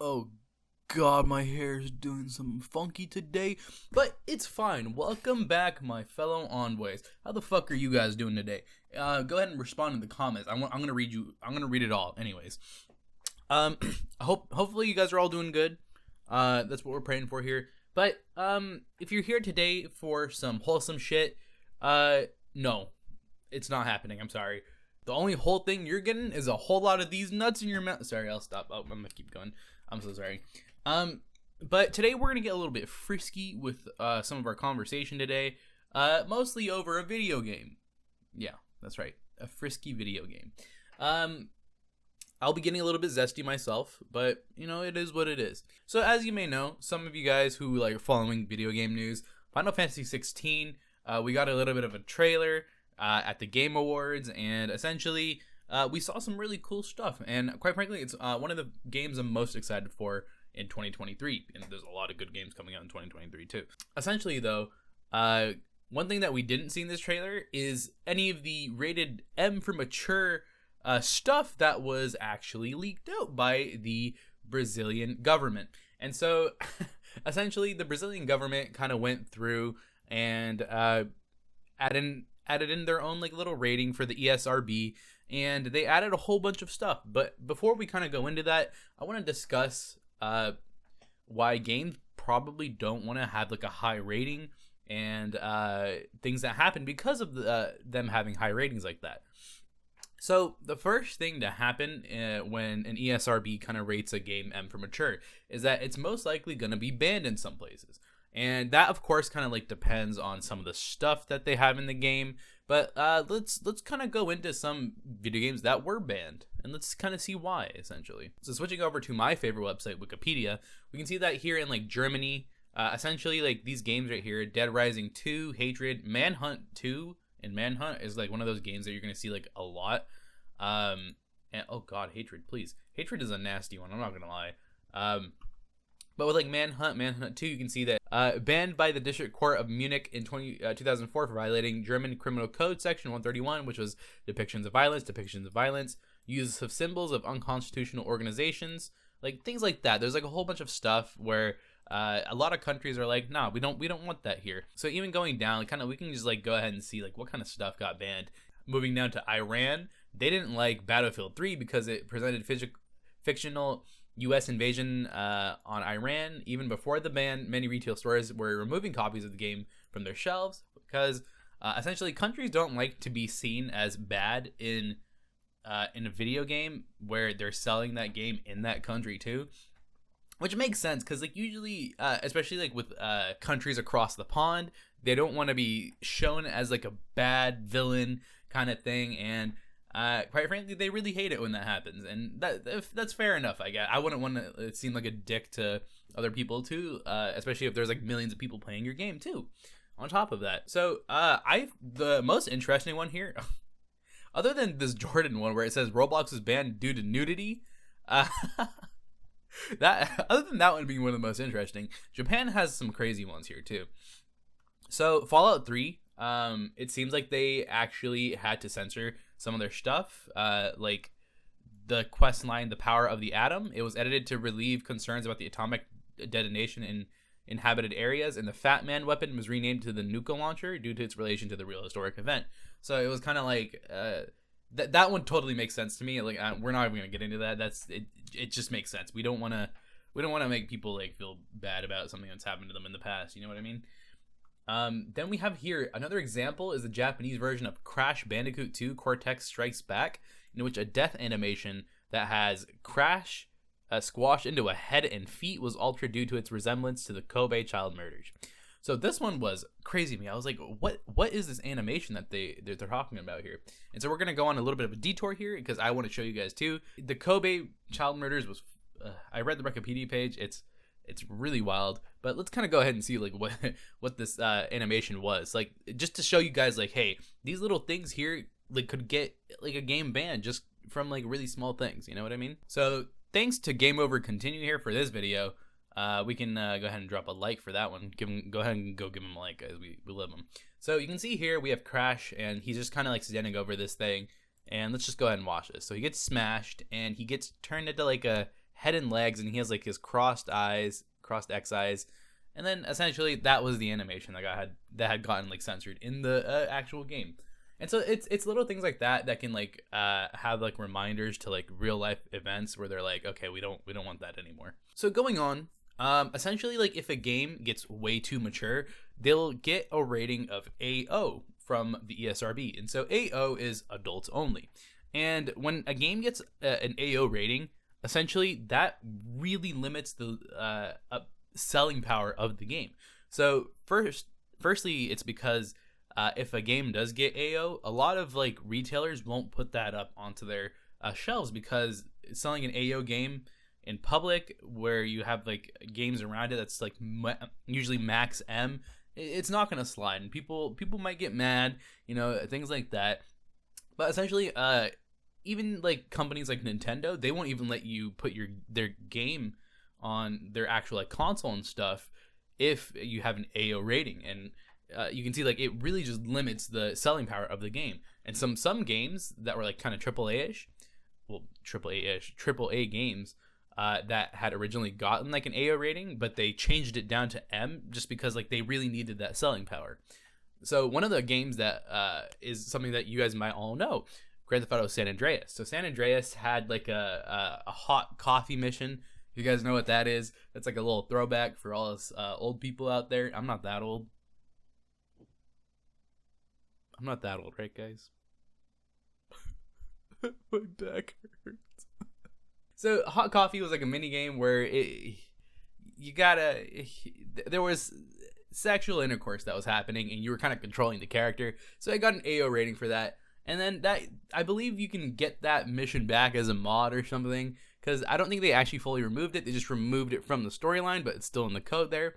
Oh god, my hair is doing something funky today, but it's fine. Welcome back, my fellow envoys. How the fuck are you guys doing today? Go ahead and respond in the comments. I'm gonna read you. I'm gonna read it all. Anyways, um, hopefully you guys are all doing good. That's what we're praying for here. But if you're here today for some wholesome shit, no, it's not happening. I'm sorry. The only whole thing you're getting is a whole lot of these nuts in your mouth. Sorry, I'll stop. I'm gonna keep going. I'm so sorry. But today we're gonna get a little bit frisky with some of our conversation today. Mostly over a video game. Yeah, that's right, a frisky video game. I'll be getting a little bit zesty myself, but you know, it is what it is. So as you may know, some of you guys who like following video game news, Final Fantasy 16, we got a little bit of a trailer at the Game Awards, and essentially we saw some really cool stuff. And quite frankly, it's one of the games I'm most excited for in 2023. And there's a lot of good games coming out in 2023 too. Essentially, though, one thing that we didn't see in this trailer is any of the rated M for mature stuff that was actually leaked out by the Brazilian government. And so, essentially, the Brazilian government kind of went through and added in their own like little rating for the ESRB, and they added a whole bunch of stuff. But before we kind of go into that, I want to discuss why games probably don't want to have like a high rating and things that happen because of them having high ratings like that. So the first thing to happen when an ESRB kind of rates a game M for mature is that it's most likely going to be banned in some places. And that, of course, kind of like depends on some of the stuff that they have in the game. But let's kind of go into some video games that were banned, and let's kind of see why, essentially. So switching over to my favorite website, Wikipedia, we can see that here in like Germany, essentially like these games right here, Dead Rising 2, Hatred, Manhunt 2, and Manhunt is like one of those games that you're gonna see like a lot. And oh god, Hatred, please. Hatred is a nasty one. I'm not gonna lie. But with like Manhunt 2, you can see that banned by the District Court of Munich in 2004 for violating German Criminal Code Section 131, which was depictions of violence, use of symbols of unconstitutional organizations, like things like that. There's like a whole bunch of stuff where a lot of countries are like, nah, we don't want that here. So even going down, like, kind of, we can just like go ahead and see like what kind of stuff got banned. Moving down to Iran, they didn't like Battlefield 3 because it presented fictional U.S. invasion on Iran. Even before the ban, many retail stores were removing copies of the game from their shelves because essentially countries don't like to be seen as bad in a video game where they're selling that game in that country too. Which makes sense because like usually, especially like with countries across the pond, they don't want to be shown as like a bad villain kind of thing, and quite frankly, they really hate it when that happens, and that's fair enough. I guess I wouldn't want to seem like a dick to other people too, especially if there's like millions of people playing your game too. On top of that, so the most interesting one here, other than this Jordan one where it says Roblox is banned due to nudity, that other than that one being one of the most interesting, Japan has some crazy ones here too. So Fallout 3, it seems like they actually had to censor some of their stuff, like the quest line "The Power of the Atom." It was edited to relieve concerns about the atomic detonation in inhabited areas, and the Fat Man weapon was renamed to the Nuka Launcher due to its relation to the real historic event. So it was kind of like that one totally makes sense to me. Like we're not even gonna get into that. That's it. It just makes sense. We don't want to make people like feel bad about something that's happened to them in the past. You know what I mean? Then we have here another example is the Japanese version of Crash Bandicoot 2 Cortex Strikes Back, in which a death animation that has Crash squashed into a head and feet was altered due to its resemblance to the Kobe child murders. So this one was crazy to me. I was like, what is this animation that they're talking about here? And so we're gonna go on a little bit of a detour here because I want to show you guys too. The Kobe child murders was I read the Wikipedia page. It's really wild, but let's kind of go ahead and see like what this animation was like, just to show you guys like, hey, these little things here like could get like a game banned just from like really small things. You know what I mean? So thanks to Game Over Continue here for this video. We can go ahead and drop a like for that one. Go ahead and give him a like, guys. We love him. So you can see here we have Crash, and he's just kind of like standing over this thing. And let's just go ahead and watch this. So he gets smashed, and he gets turned into like a head and legs, and he has like his crossed X eyes, and then essentially that was the animation that had gotten like censored in the actual game. And so it's little things like that can like have like reminders to like real life events where they're like, okay, we don't want that anymore. So going on, essentially, like if a game gets way too mature, they'll get a rating of AO from the ESRB, and so AO is adults only. And when a game gets an AO rating, essentially that really limits the selling power of the game. So firstly, it's because if a game does get AO, a lot of like retailers won't put that up onto their shelves, because selling an AO game in public where you have like games around it that's like usually max M, it's not going to slide, and people might get mad, things like that. But essentially, even like companies like Nintendo, they won't even let you put their game on their actual like console and stuff if you have an AO rating. And you can see like it really just limits the selling power of the game. And some games that were like kind of AAA-ish games that had originally gotten like an AO rating, but they changed it down to M just because like they really needed that selling power. So one of the games that is something that you guys might all know, Grand Theft Auto San Andreas. So San Andreas had like a hot coffee mission. You guys know what that is? That's like a little throwback for all us old people out there. I'm not that old. Right, guys? My back hurts. So hot coffee was like a mini game where there was sexual intercourse that was happening, and you were kind of controlling the character. So I got an AO rating for that. And then I believe you can get that mission back as a mod or something, because I don't think they actually fully removed it. They just removed it from the storyline, but it's still in the code there.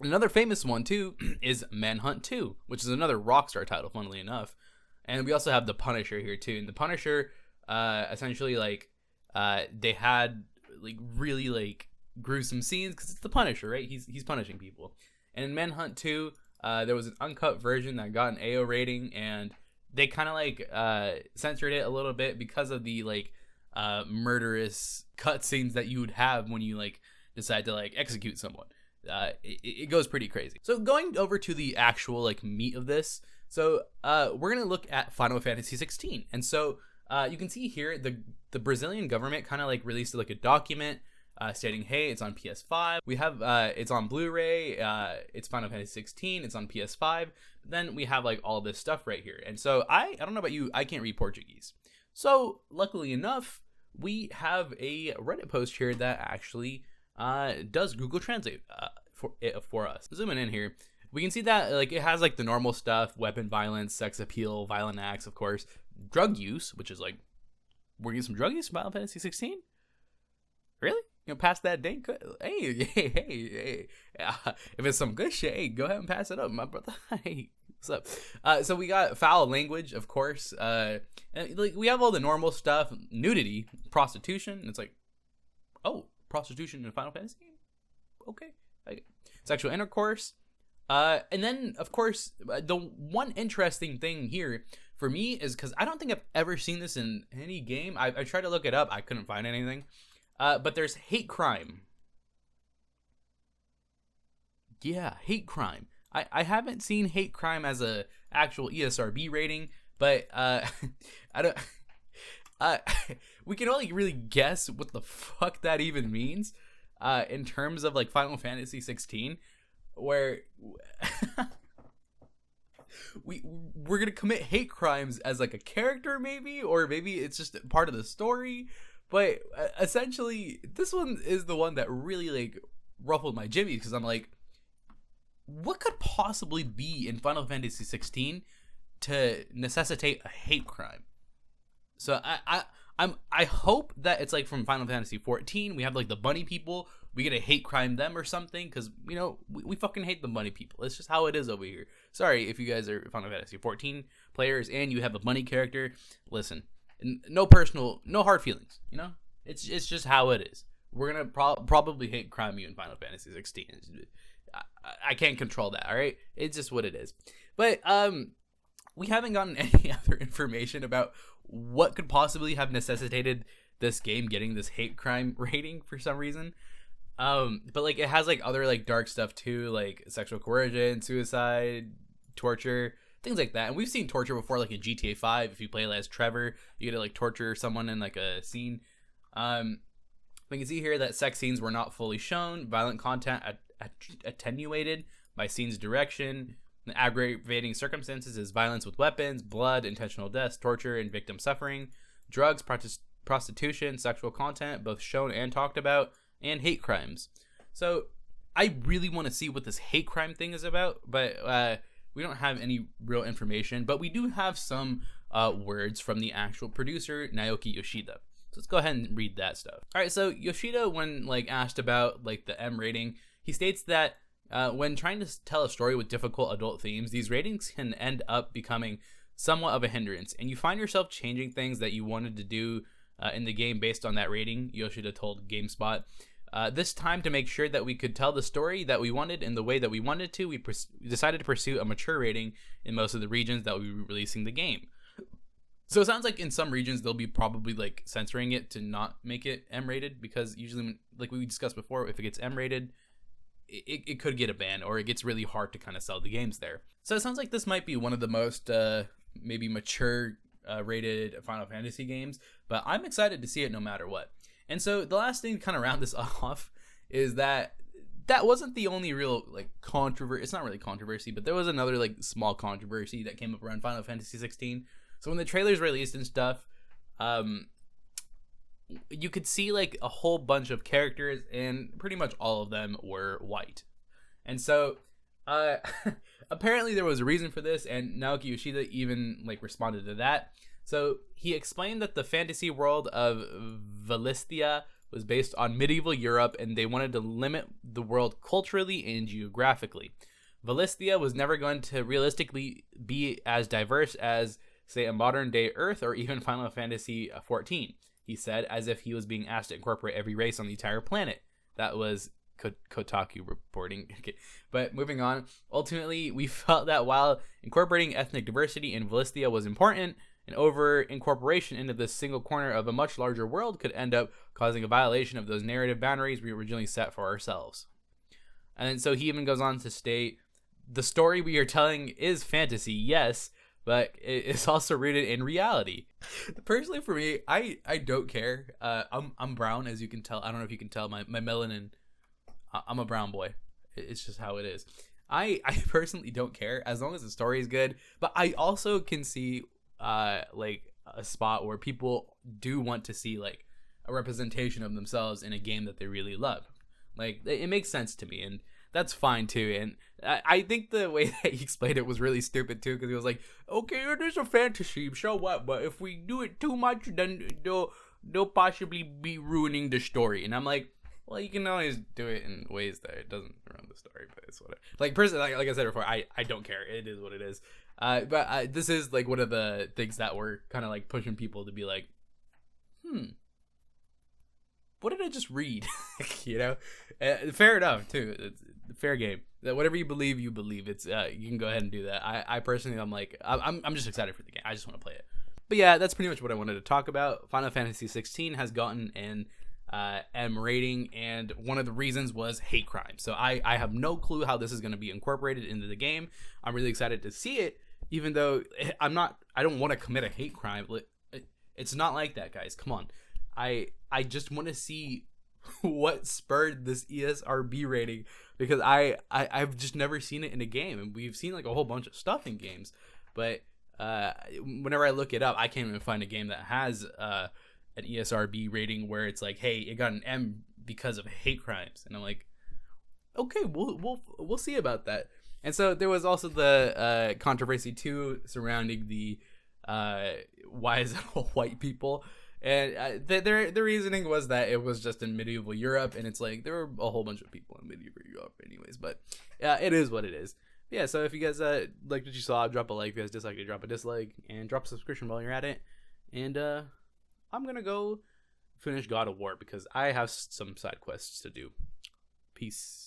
Another famous one too is Manhunt 2, which is another Rockstar title, funnily enough. And we also have The Punisher here too. And The Punisher, essentially like they had like really like gruesome scenes because it's The Punisher, right? He's punishing people. And in Manhunt 2, there was an uncut version that got an AO rating, and they kind of like censored it a little bit because of the like murderous cutscenes that you would have when you like decide to like execute someone. It goes pretty crazy. So going over to the actual like meat of this, so we're gonna look at Final Fantasy 16, and so you can see here the Brazilian government kind of like released like a document stating, hey, it's on PS5. We have it's on Blu-ray. It's Final Fantasy 16. It's on PS5. Then we have like all this stuff right here. And so I don't know about you, I can't read Portuguese. So luckily enough, we have a Reddit post here that actually does Google Translate for us. Zooming in here, we can see that like it has like the normal stuff: weapon violence, sex appeal, violent acts, of course, drug use, which is like, we're getting some drug use in Final Fantasy 16. Really? Pass that date? Hey. If it's some good shit, hey, go ahead and pass it up, my brother. Hey, what's up? So we got foul language, of course. And like we have all the normal stuff: nudity, prostitution. It's like, oh, prostitution in a Final Fantasy game? Okay. Sexual intercourse. And then, of course, the one interesting thing here for me is because I don't think I've ever seen this in any game. I tried to look it up. I couldn't find anything. But there's hate crime. Yeah, hate crime. I haven't seen hate crime as a actual ESRB rating, but I don't. We can only really guess what the fuck that even means. In terms of like Final Fantasy 16, where we're gonna commit hate crimes as like a character, maybe, or maybe it's just part of the story. But essentially, this one is the one that really like ruffled my jimmy, because I'm like, what could possibly be in Final Fantasy 16 to necessitate a hate crime? So I hope that it's like from Final Fantasy 14. We have like the bunny people. We get a hate crime them or something, because we fucking hate the bunny people. It's just how it is over here. Sorry if you guys are Final Fantasy 14 players and you have a bunny character. Listen. No hard feelings, It's just how it is. We're gonna probably hate crime you in Final Fantasy 16. I can't control that, all right? It's just what it is. But we haven't gotten any other information about what could possibly have necessitated this game getting this hate crime rating for some reason. But like it has like other like dark stuff too, like sexual coercion, suicide, torture, things like that. And we've seen torture before, like in GTA 5. If you play as Trevor, you get to like torture someone in like a scene. We can see here that sex scenes were not fully shown, violent content attenuated by scene's direction. The aggravating circumstances is violence with weapons, blood, intentional deaths, torture, and victim suffering, drugs, prostitution, sexual content, both shown and talked about, and hate crimes. So I really want to see what this hate crime thing is about, but we don't have any real information. But we do have some words from the actual producer, Naoki Yoshida. So let's go ahead and read that stuff. All right, so Yoshida, when like asked about like the M rating, he states that when trying to tell a story with difficult adult themes, these ratings can end up becoming somewhat of a hindrance, and you find yourself changing things that you wanted to do in the game based on that rating, Yoshida told GameSpot. This time, to make sure that we could tell the story that we wanted in the way that we wanted to, we decided to pursue a mature rating in most of the regions that we were releasing the game. So it sounds like in some regions they'll be probably like censoring it to not make it M-rated, because usually, when, like we discussed before, if it gets M-rated, it could get a ban, or it gets really hard to kind of sell the games there. So it sounds like this might be one of the most maybe mature rated Final Fantasy games, but I'm excited to see it no matter what. And so the last thing to kind of round this off is that wasn't the only real like controversy. It's not really controversy, but there was another like small controversy that came up around Final Fantasy 16. So when the trailers released and stuff, you could see like a whole bunch of characters, and pretty much all of them were white. And so apparently there was a reason for this, and Naoki Yoshida even like responded to that. So he explained that the fantasy world of Valisthea was based on medieval Europe, and they wanted to limit the world culturally and geographically. Valisthea was never going to realistically be as diverse as, say, a modern-day Earth or even Final Fantasy XIV, he said, as if he was being asked to incorporate every race on the entire planet. That was Kotaku reporting. Okay. But moving on, ultimately, we felt that while incorporating ethnic diversity in Valisthea was important, an over-incorporation into this single corner of a much larger world could end up causing a violation of those narrative boundaries we originally set for ourselves. And then, so he even goes on to state, the story we are telling is fantasy, yes, but it's also rooted in reality. Personally, for me, I don't care. I'm brown, as you can tell. I don't know if you can tell my melanin. I'm a brown boy. It's just how it is. I personally don't care as long as the story is good. But I also can see like a spot where people do want to see like a representation of themselves in a game that they really love. Like it makes sense to me, and that's fine too. And I think the way that he explained it was really stupid too, because he was like, okay, it is a fantasy, so what, but if we do it too much, then they'll possibly be ruining the story. And I'm like, well, you can always do it in ways that it doesn't ruin the story, but it's whatever. Like personally, like I said before, I don't care. It is what it is. But this is like one of the things that we're kind of like pushing people to be like, what did I just read? You know, fair enough too. It's fair game. That whatever you believe, you believe. It's you can go ahead and do that. I personally, I'm just excited for the game. I just want to play it. But yeah, that's pretty much what I wanted to talk about. Final Fantasy 16 has gotten an M rating, and one of the reasons was hate crime. So I have no clue how this is going to be incorporated into the game. I'm really excited to see it, even though I don't want to commit a hate crime. It's not like that, guys. Come on. I just want to see what spurred this ESRB rating, because I've just never seen it in a game, and we've seen like a whole bunch of stuff in games, but whenever I look it up, I can't even find a game that has an ESRB rating where it's like, hey, it got an M because of hate crimes, and I'm like, okay, we'll see about that. And so there was also the controversy too surrounding the why is it all white people. And their reasoning was that it was just in medieval Europe, and it's like there were a whole bunch of people in medieval Europe anyways, but it is what it is. Yeah, so if you guys liked what you saw, drop a like. If you guys disliked it, drop a dislike, and drop a subscription while you're at it. And I'm gonna go finish God of War because I have some side quests to do. Peace.